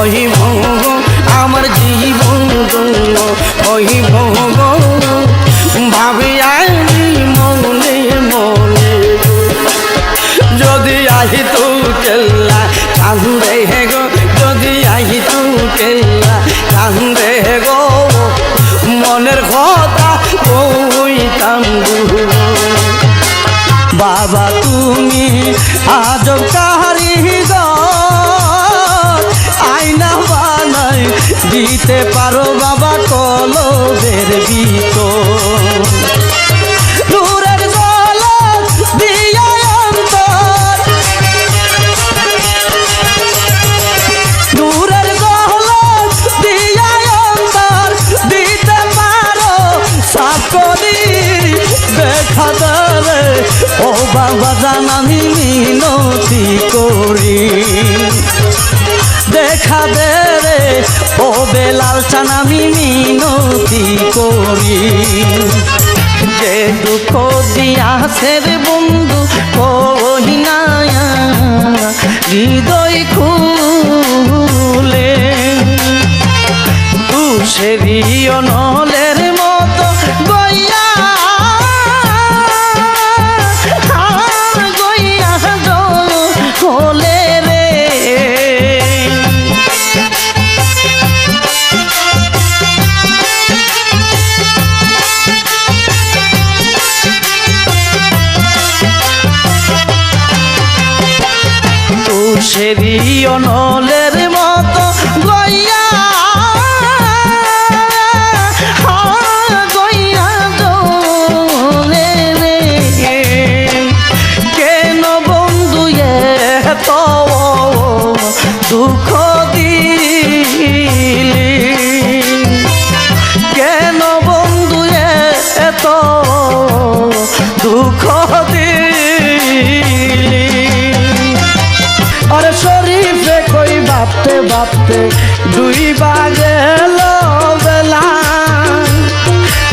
হইব আমার জীবন ধন্য হইব ভাবি আইনি মনে মনে যদি আহি তু কেল্লা কান্দে গো যদি আহি তু কেল্লা কান্দে গো মনের কথা কইতাম বাবা তুমি আজব কারিগর আয়না বানাই দিতে পারো বাবা কলবের ভিতর নূরের ঝলক দিয়া অন্তর নূরের ঝলক দিয়া অন্তর দিতে পারো সাকরি দেখা দরে ও বাবা জানামি মিনতি করি দেখা দে রে ও বেলাল চান আমি মিনতি করি যে দুঃখ দিয়াছে রে বন্ধু কহিনা হৃদয় খুলে তুষেরি অনলের মতো গইয়া হলে রে তুষেরি অনলের মতো গইয়া গইয়া জলে রে কেন বন্ধু এত দুঃখ দিলি কেন বন্ধু এত দুঃখ দিলি আরে শরীফে কই ভাবতে ভাবতে দুই বাজেল বেলা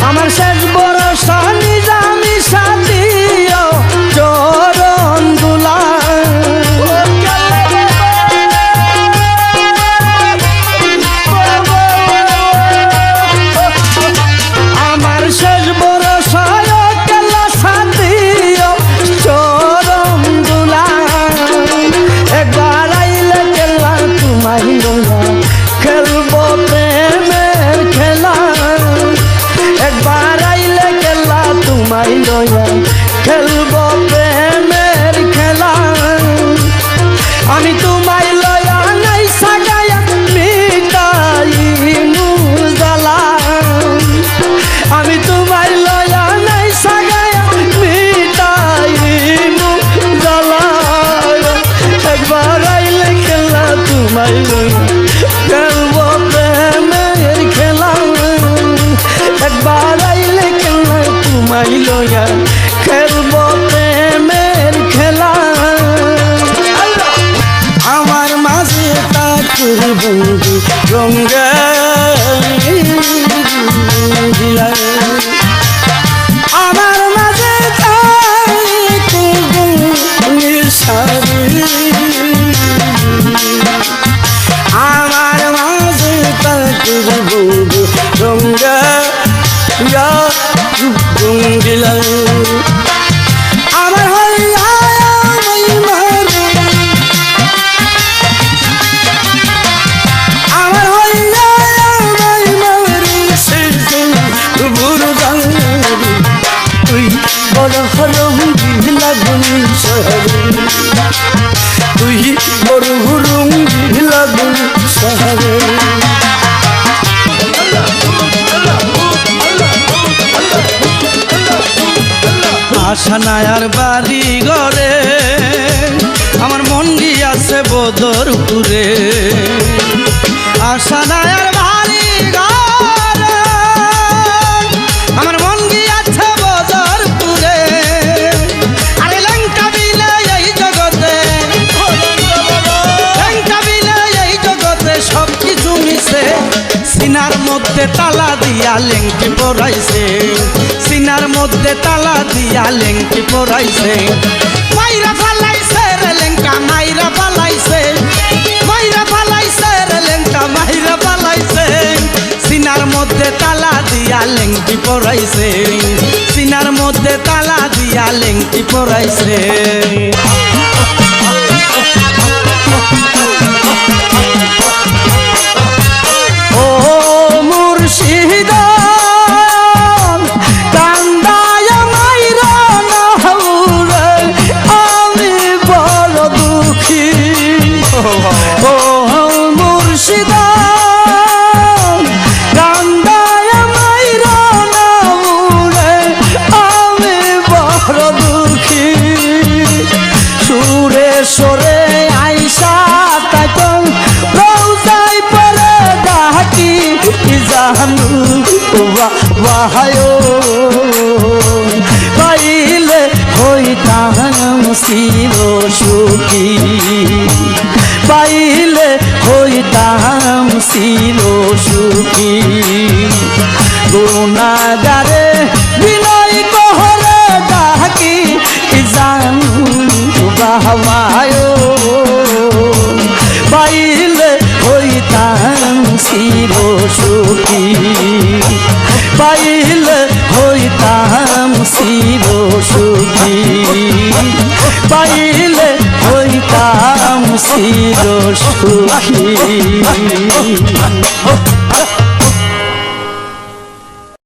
আমার শেষ বরসা নিজামি সাথীও চরণ দুলা আমার শেষ বরসা কেলা সাথীও চরণ দুলা একবার আইলে কেলা তোমায় লইয়া খেলবো প্রেমের খেলা একবার আইলে কেলা তোমায় লইয়া খেলবো প্রেমের খেলা আমি তোমায় লইয়া নাই সাগায়া মিটাই মুজালা আমি তোমায় লইয়া নাই সাগায়া মিটাই মুজালা একবার আইলে খেলা তোমায় লইয়া খেলবো প্রেমের খেলা একবার আইলে খেলা তোমায় লইয়া খেলবো প্রেমের খেলা আমার মাঝে তাকুর বন্ধু রঙ্গে আমার মাঝে তাকুর বন্ধু সারি আমার মাঝে তাকুর বন্ধু রঙ্গে রঙ্গিলা আমার হইয়া মারে আমার হইয়া মারে বুড়ো তুই বড় হরঙ্গি লাগুনি শহরে তুই বড় হরঙ্গি লাগুনি শহরে আশা নায়ার বাড়ি ঘরে আমার মন গিয়াছে বদরপুরে আশা নায়ার বাড়ি ঘরে আমার মন গিয়াছে বদরপুরে আরে লঙ্কা বিলে এই জগতে লঙ্কা বিলে এই জগতে সব কিছু মিশে সিনার মধ্যে তালা দিয়া লেংটি পরাইছে সিনার মধ্যে তালা দিয়া লেংটি পরাইছে মাইরা ফালাইছে রে লেঙ্কা মাইরা ফালাইছে রে লেঙ্কা দিয়া লেংটি পরাইছে সিনার মধ্যে তালা দিয়া লেংটি পরাইছে ও মুর্শিদা কান্দায় মাইরা না হউরে আমি বড় দুঃখী ও মুর্শিদা কান্দায় মাইরা না হউরে আমি বড় দুঃখী সুরে সরে আইসা তাইতো রোজাই পরে ডাকি জানু বাহায়ো পাইলে হইতাম শিব সুখী পাইলে হইতাম শিব সুখী গুণাগারে বিনয় কহরে ডাকি জানু বাহায়ো পাইলে হইতাম শিব সুখী পাইলে হইতাম শিব সুখী পাইলে হইতাম শিব সুখী